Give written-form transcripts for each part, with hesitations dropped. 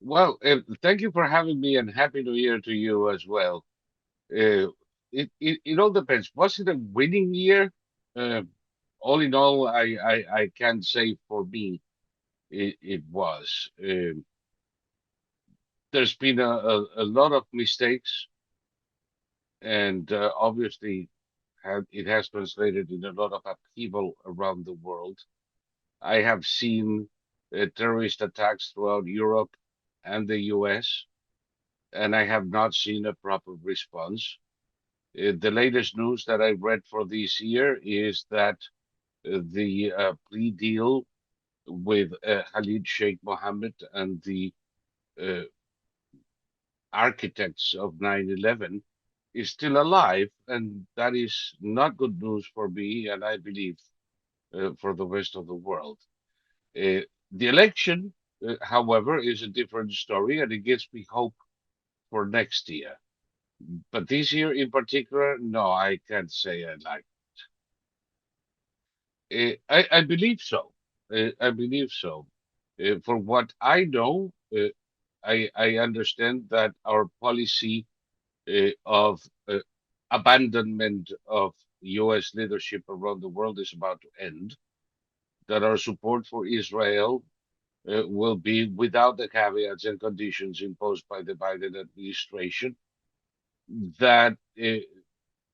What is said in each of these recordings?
Well, thank you for having me, and happy New Year to you as well. Uh, it all depends. Was it a winning year? Uh, all in all, I can say for me it was. There's been a lot of mistakes, and obviously it has translated in a lot of upheaval around the world. I have seen terrorist attacks throughout Europe and the US, and I have not seen a proper response. The latest news that I read for this year is that the plea deal with Khalid Sheikh Mohammed and the uh, architects of 9/11 is still alive, and that is not good news for me, and I believe for the rest of the world. Uh, the election, however, is a different story, and it gives me hope for next year. But this year in particular, no, I can't say I like. I believe so. I believe so. For what I know, I understand that our policy of abandonment of U.S. leadership around the world is about to end. That our support for Israel will be without the caveats and conditions imposed by the Biden administration. That,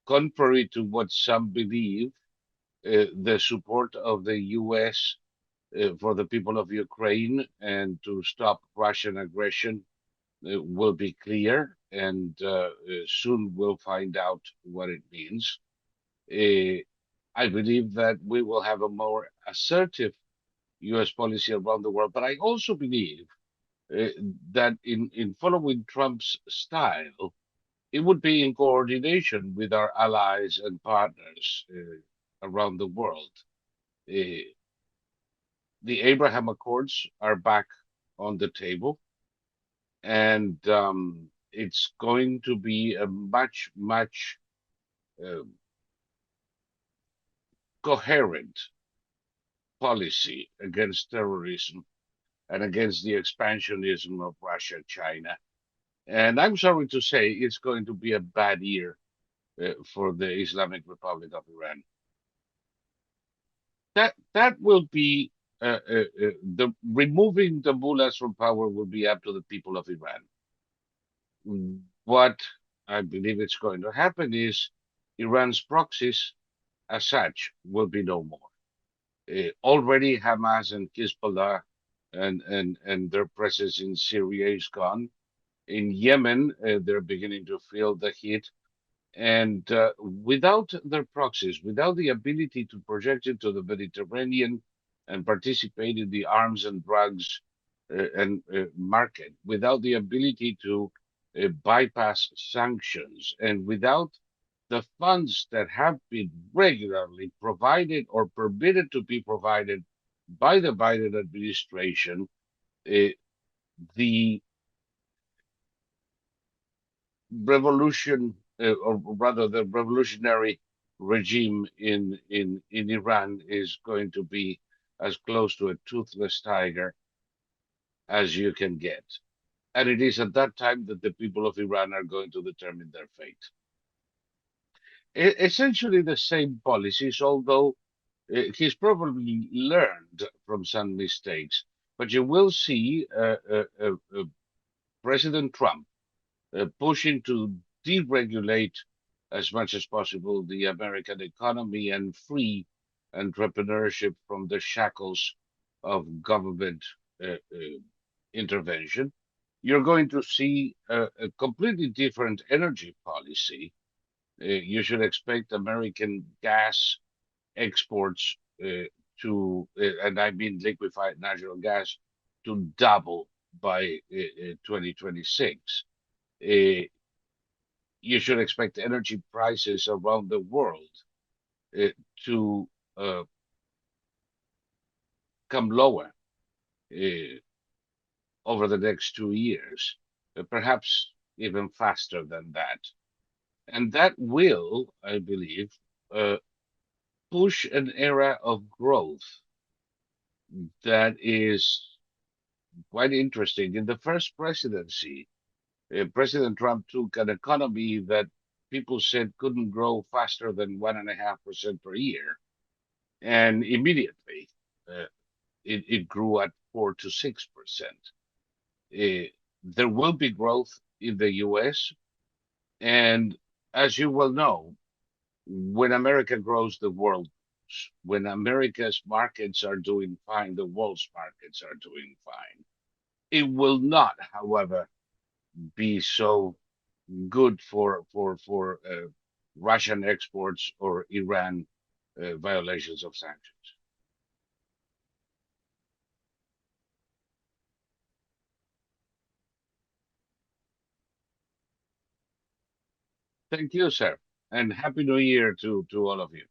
contrary to what some believe, the support of the U.S. For the people of Ukraine and to stop Russian aggression will be clear, and soon we'll find out what it means. Uh, I believe that we will have a more assertive U.S. policy around the world, but I also believe uh, that in following Trump's style, it would be in coordination with our allies and partners around the world. Uh, the Abraham Accords are back on the table, and it's going to be a much uh, coherent policy against terrorism and against the expansionism of Russia, China. And I'm sorry to say, it's going to be a bad year for the Islamic Republic of Iran. That will be the removing the mullahs from power will be up to the people of Iran. What I believe it's going to happen is Iran's proxies, as such, will be no more. Already Hamas and Hezbollah and their presence in Syria is gone. In Yemen, they're beginning to feel the heat. And without their proxies, without the ability to project into the Mediterranean and participate in the arms and drugs and market, without the ability to bypass sanctions, and without the funds that have been regularly provided or permitted to be provided by the Biden administration, uh, the revolution, or rather the revolutionary regime in Iran is going to be as close to a toothless tiger as you can get. And it is at that time that the people of Iran are going to determine their fate. Essentially the same policies, although he's probably learned from some mistakes. But you will see President Trump pushing to deregulate as much as possible the American economy and free entrepreneurship from the shackles of government intervention. You're going to see a completely different energy policy. You should expect American gas exports and I mean liquefied natural gas, to double by 2026. Uh, you should expect energy prices around the world uh, to uh, come lower uh, over the next 2 years, perhaps even faster than that. And that will, I believe, uh, push an era of growth that is quite interesting. In the first presidency, President Trump took an economy that people said couldn't grow faster than 1.5% per year, and immediately uh, it grew at 4 to 6%. Uh, there will be growth in the U.S., and as you well know, when America grows, the world grows. When America's markets are doing fine, the world's markets are doing fine. It will not, however, be so good for Russian exports or Iran violations of sanctions. Thank you, sir, and happy New Year to all of you.